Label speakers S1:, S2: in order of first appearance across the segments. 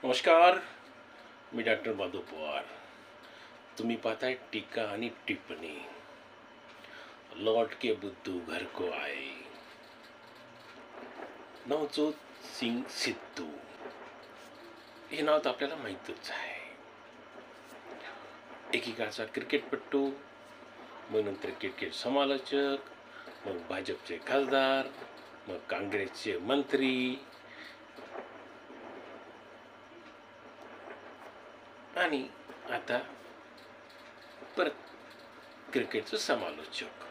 S1: नमस्कार, मी डॉक्टर माधव पवार. तुम्ही पाहताय टीका आणि टिप्पणी. लौट के बुद्धू घर को आए. नवजोत सिंग सिद्धू हे नाव तर आपल्याला माहीतच आहे. एकीकडचा क्रिकेटपट्टू, मग नंतर क्रिकेट समालोचक, मग भाजपचे खासदार, मग काँग्रेसचे मंत्री आणि आता परत क्रिकेटचं समालोचक.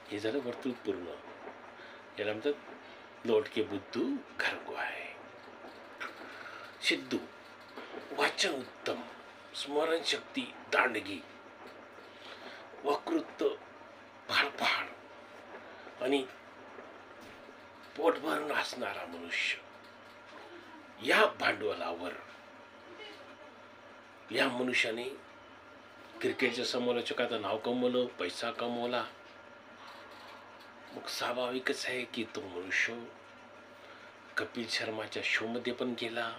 S1: हे झालं वर्तुळ पूर्ण. याला म्हणतात लौट के बुद्धू घर को आहे. सिद्धू वाचन उत्तम, स्मरणशक्ती दांडगी, वक्तृत्व फाडफाड आणि पोटभरून हसणारा मनुष्य. या भांडवलावर या मनुष्याने क्रिकेटच्या समालोचकाचं नाव कमवलं, पैसा कमवला. मग स्वाभाविकच आहे की तो मनुष्य कपिल शर्माच्या शोमध्ये पण गेला.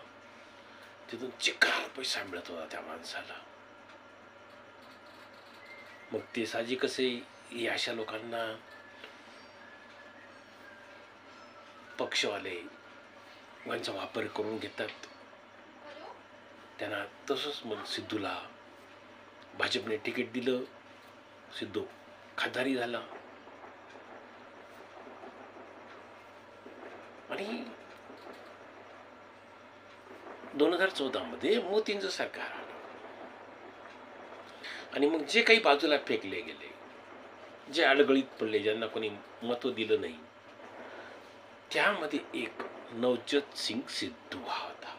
S1: तिथून चिकार पैसा मिळत होता त्या माणसाला. मग ते साहजिकच आहे, अशा लोकांना पक्षवाले यांचा वापर करून घेतात. त्यांना तसंच मग सिद्धूला भाजपने तिकीट दिलं. सिद्धू खासदारी झाला आणि 2014 मध्ये मोदींचं सरकार आलं. आणि मग जे काही बाजूला फेकले गेले, जे अडगळीत पडले, ज्यांना कोणी महत्व दिलं नाही, त्यामध्ये एक नवजोत सिंग सिद्धू हा होता.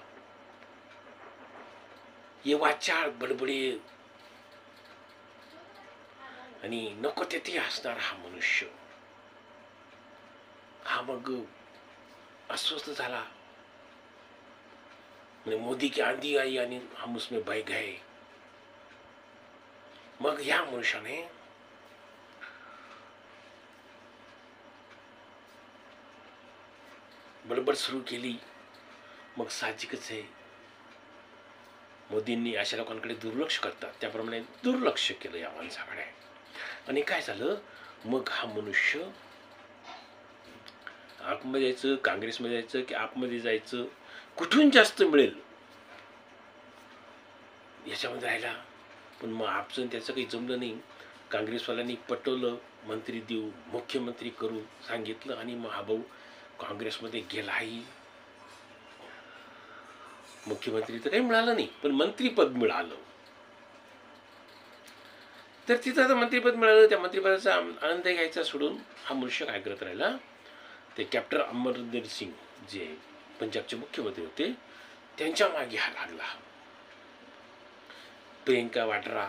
S1: ये वाचाळ, बडबडे आणि नको तेथे असणार हा मनुष्य. हा मग अस्वस्थ झाला. म्हणजे मोदी की आंधी आई आणि हम उसमें बह गए. मग या मनुष्याने बडबड सुरू केली. मग साहजिकच आहे, मोदींनी अशा लोकांकडे दुर्लक्ष करतात त्याप्रमाणे दुर्लक्ष केलं या माणसाकडे. आणि काय झालं, मग हा मनुष्य आपमध्ये जायचं, काँग्रेसमध्ये जायचं की आपमध्ये जायचं, कुठून जास्त मिळेल याच्यामध्ये राहिला. पण मग आपचं त्याचं काही जमलं नाही. काँग्रेसवाल्यांनी पटवलं, मंत्री देऊ, मुख्यमंत्री करू सांगितलं. आणि मग हा भाऊ काँग्रेसमध्ये गेलाही. मुख्यमंत्री तर काही मिळालं नाही, पण मंत्रीपद मिळालं. तर तिथं आता मंत्रीपद मिळालं. त्या मंत्रिपदाचा आनंद घ्यायचा सोडून हा मनुष्य काय करत राहिला, ते कॅप्टन अमरिंदर सिंग जे पंजाबचे मुख्यमंत्री होते त्यांच्या मागे हा लागला. प्रियंका वाड्रा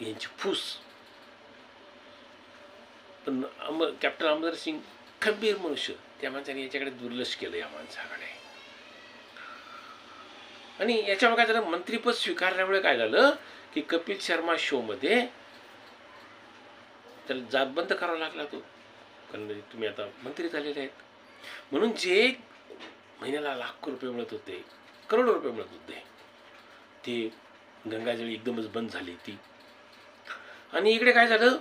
S1: यांची फूस. पण कॅप्टन अमरिंदर सिंग खंबीर मनुष्य, त्या माणसाने याच्याकडे दुर्लक्ष केलं या माणसाकडे. आणि याच्यामुळे काय झालं, मंत्रीपद स्वीकारल्यामुळे काय झालं की कपिल शर्मा शो मध्ये त्याला जात बंद करावा लागला तो. कारण तुम्ही आता मंत्री झालेले आहेत म्हणून जे महिन्याला लाखो रुपये मिळत होते, करोडो रुपये मिळत होते, ते गंगाजळी एकदमच बंद झाली ती. आणि इकडे काय झालं,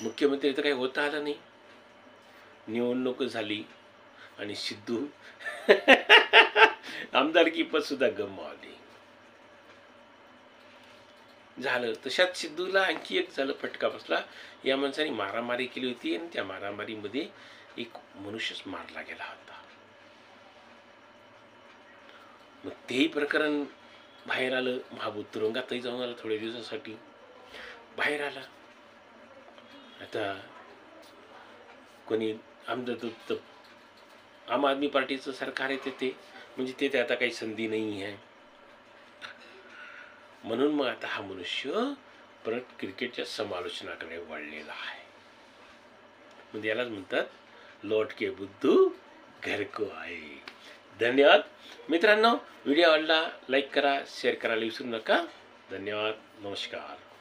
S1: मुख्यमंत्री तर काही होता आलं नाही. निवडणूक झाली आणि सिद्धू आमदारकी पद सुद्धा गमावली. झालं तशात सिद्धूला आणखी एक झालं, फटका बसला. या माणसाने मारामारी केली होती आणि त्या मारामारीमध्ये एक मनुष्यच मारला गेला होता. मग तेही प्रकरण बाहेर आलं. महाबूत तुरुंगातही जाऊन आला, थोड्या दिवसासाठी बाहेर आला. आता कोणी आम आदमी पार्टीचं सरकार आहे ते, म्हणजे ते आता काही संधी नाही आहे. म्हणून मग आता हा मनुष्य परत क्रिकेटच्या समालोचनाकडे वळलेला आहे. म्हणजे यालाच म्हणतात लौट के बुद्धू घर को आए. धन्यवाद मित्रांनो. व्हिडिओ आवडला लाईक करा, शेअर करायला विसरू नका. धन्यवाद. नमस्कार.